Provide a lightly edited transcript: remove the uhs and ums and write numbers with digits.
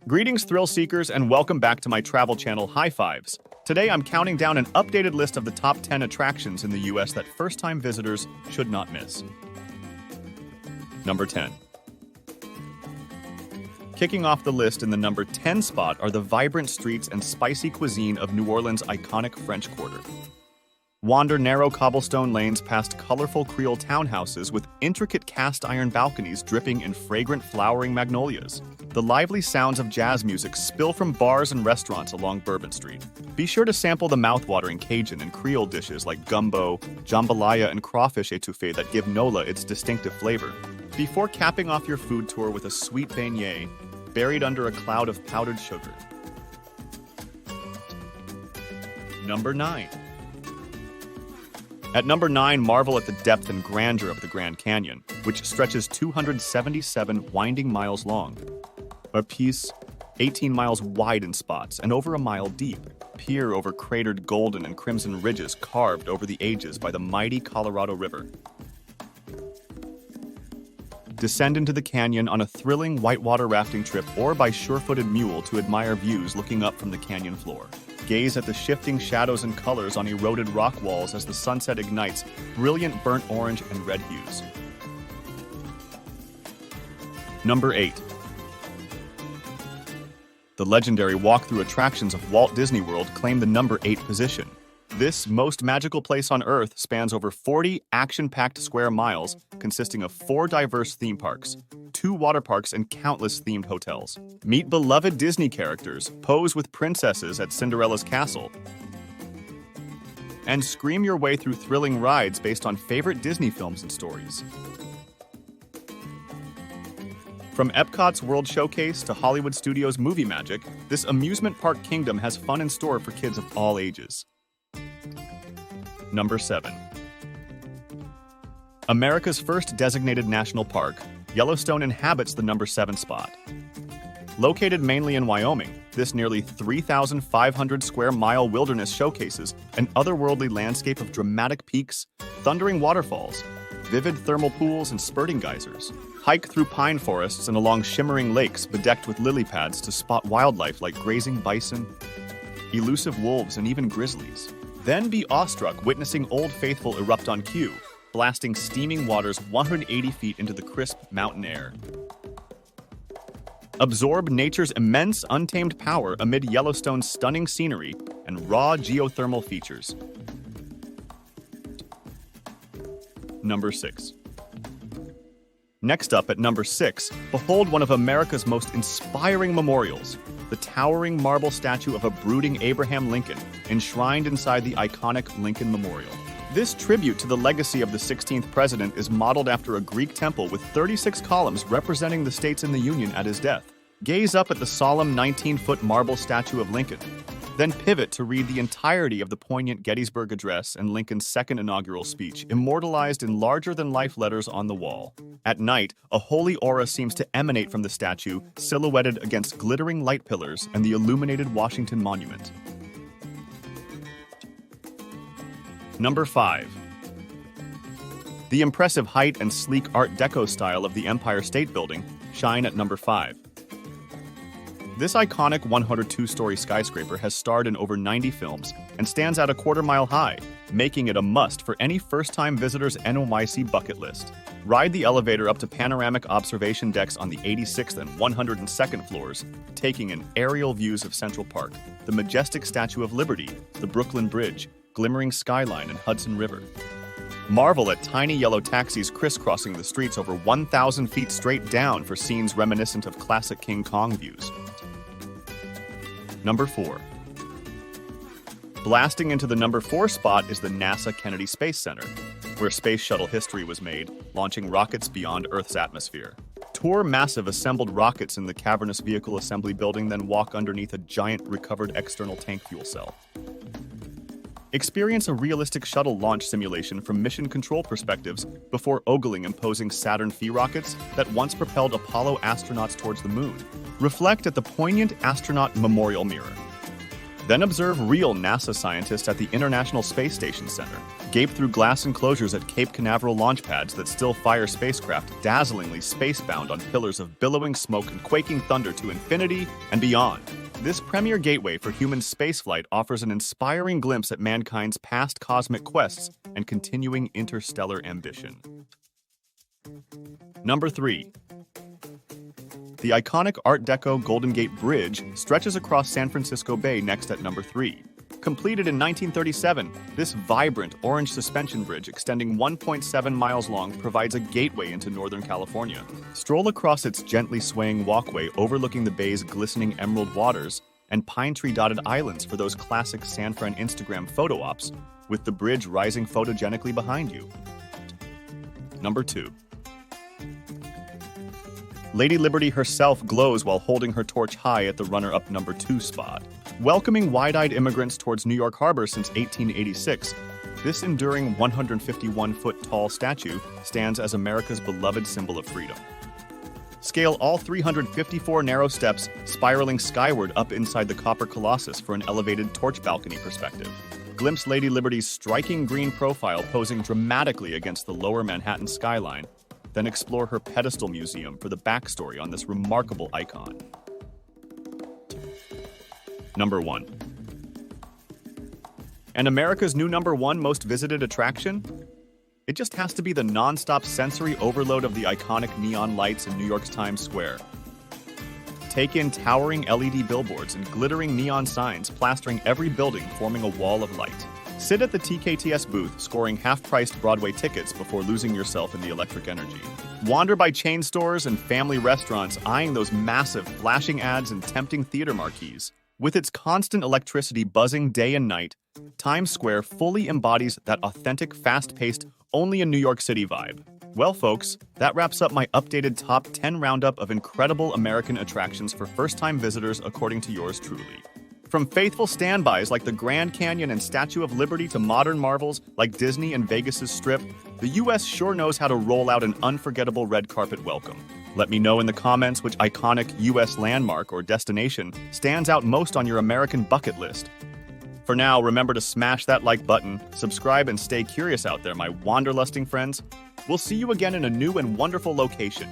Greetings, thrill seekers, and welcome back to my travel channel, High Fives. Today I'm counting down an updated list of the top 10 attractions in the US that first-time visitors should not miss. Number 10. Kicking off the list in the number 10 spot are the vibrant streets and spicy cuisine of New Orleans' iconic French Quarter. Wander narrow cobblestone lanes past colorful Creole townhouses with intricate cast-iron balconies dripping in fragrant flowering magnolias. The lively sounds of jazz music spill from bars and restaurants along Bourbon Street. Be sure to sample the mouth-watering Cajun and Creole dishes like gumbo, jambalaya, and crawfish étouffée that give Nola its distinctive flavor. Before capping off your food tour with a sweet beignet buried under a cloud of powdered sugar. Number 9. At number 9, marvel at the depth and grandeur of the Grand Canyon, which stretches 277 winding miles long. A piece 18 miles wide in spots and over a mile deep, peer over cratered golden and crimson ridges carved over the ages by the mighty Colorado River. Descend into the canyon on a thrilling whitewater rafting trip or by sure-footed mule to admire views looking up from the canyon floor. Gaze at the shifting shadows and colors on eroded rock walls as the sunset ignites brilliant burnt orange and red hues. Number 8. The legendary walk-through attractions of Walt Disney World claim the number 8 position. This most magical place on Earth spans over 40 action-packed square miles, consisting of 4 diverse theme parks, 2 water parks, and countless themed hotels. Meet beloved Disney characters, pose with princesses at Cinderella's castle, and scream your way through thrilling rides based on favorite Disney films and stories. From Epcot's World Showcase to Hollywood Studios' Movie Magic, this amusement park kingdom has fun in store for kids of all ages. Number 7. America's first designated national park, Yellowstone inhabits the number 7 spot. Located mainly in Wyoming, this nearly 3,500 square mile wilderness showcases an otherworldly landscape of dramatic peaks, thundering waterfalls, vivid thermal pools, and spurting geysers. Hike through pine forests and along shimmering lakes bedecked with lily pads to spot wildlife like grazing bison, elusive wolves, and even grizzlies. Then be awestruck witnessing Old Faithful erupt on cue, blasting steaming waters 180 feet into the crisp mountain air. Absorb nature's immense, untamed power amid Yellowstone's stunning scenery and raw geothermal features. Number 6. Next up at number 6, behold one of America's most inspiring memorials, the towering marble statue of a brooding Abraham Lincoln, enshrined inside the iconic Lincoln Memorial. This tribute to the legacy of the 16th president is modeled after a Greek temple with 36 columns representing the states in the Union at his death. Gaze up at the solemn 19-foot marble statue of Lincoln, then pivot to read the entirety of the poignant Gettysburg Address and Lincoln's second inaugural speech, immortalized in larger-than-life letters on the wall. At night, a holy aura seems to emanate from the statue, silhouetted against glittering light pillars and the illuminated Washington Monument. Number 5. The impressive height and sleek Art Deco style of the Empire State Building shine at number 5. This iconic 102-story skyscraper has starred in over 90 films and stands out a quarter-mile high, making it a must for any first-time visitor's NYC bucket list. Ride the elevator up to panoramic observation decks on the 86th and 102nd floors, taking in aerial views of Central Park, the majestic Statue of Liberty, the Brooklyn Bridge, glimmering skyline, and Hudson River. Marvel at tiny yellow taxis crisscrossing the streets over 1,000 feet straight down for scenes reminiscent of classic King Kong views. Number 4. Blasting into the number 4 spot is the NASA Kennedy Space Center, where space shuttle history was made, launching rockets beyond Earth's atmosphere. Tour massive assembled rockets in the cavernous vehicle assembly building, then walk underneath a giant recovered external tank fuel cell. Experience a realistic shuttle launch simulation from mission control perspectives before ogling imposing Saturn V rockets that once propelled Apollo astronauts towards the moon. Reflect at the poignant astronaut memorial mirror. Then observe real NASA scientists at the International Space Station Center. Gape through glass enclosures at Cape Canaveral launch pads that still fire spacecraft dazzlingly spacebound on pillars of billowing smoke and quaking thunder to infinity and beyond. This premier gateway for human spaceflight offers an inspiring glimpse at mankind's past cosmic quests and continuing interstellar ambition. Number 3. The iconic Art Deco Golden Gate Bridge stretches across San Francisco Bay next at number 3. Completed in 1937, this vibrant orange suspension bridge extending 1.7 miles long provides a gateway into Northern California. Stroll across its gently swaying walkway overlooking the bay's glistening emerald waters and pine tree-dotted islands for those classic San Fran Instagram photo ops, with the bridge rising photogenically behind you. Number 2. Lady Liberty herself glows while holding her torch high at the runner-up number 2 spot. Welcoming wide-eyed immigrants towards New York Harbor since 1886, this enduring 151-foot-tall statue stands as America's beloved symbol of freedom. Scale all 354 narrow steps, spiraling skyward up inside the Copper Colossus for an elevated torch balcony perspective. Glimpse Lady Liberty's striking green profile posing dramatically against the lower Manhattan skyline, then explore her pedestal museum for the backstory on this remarkable icon. Number 1. And America's new number 1 most visited attraction? It just has to be the non-stop sensory overload of the iconic neon lights in New York's Times Square. Take in towering LED billboards and glittering neon signs plastering every building, forming a wall of light. Sit at the TKTS booth, scoring half-priced Broadway tickets before losing yourself in the electric energy. Wander by chain stores and family restaurants, eyeing those massive, flashing ads and tempting theater marquees. With its constant electricity buzzing day and night, Times Square fully embodies that authentic, fast-paced, only in New York City vibe. Well, folks, that wraps up my updated top 10 roundup of incredible American attractions for first-time visitors according to yours truly. From faithful standbys like the Grand Canyon and Statue of Liberty to modern marvels like Disney and Vegas's Strip, the US sure knows how to roll out an unforgettable red carpet welcome. Let me know in the comments which iconic US landmark or destination stands out most on your American bucket list. For now, remember to smash that like button, subscribe, and stay curious out there, my wanderlusting friends. We'll see you again in a new and wonderful location.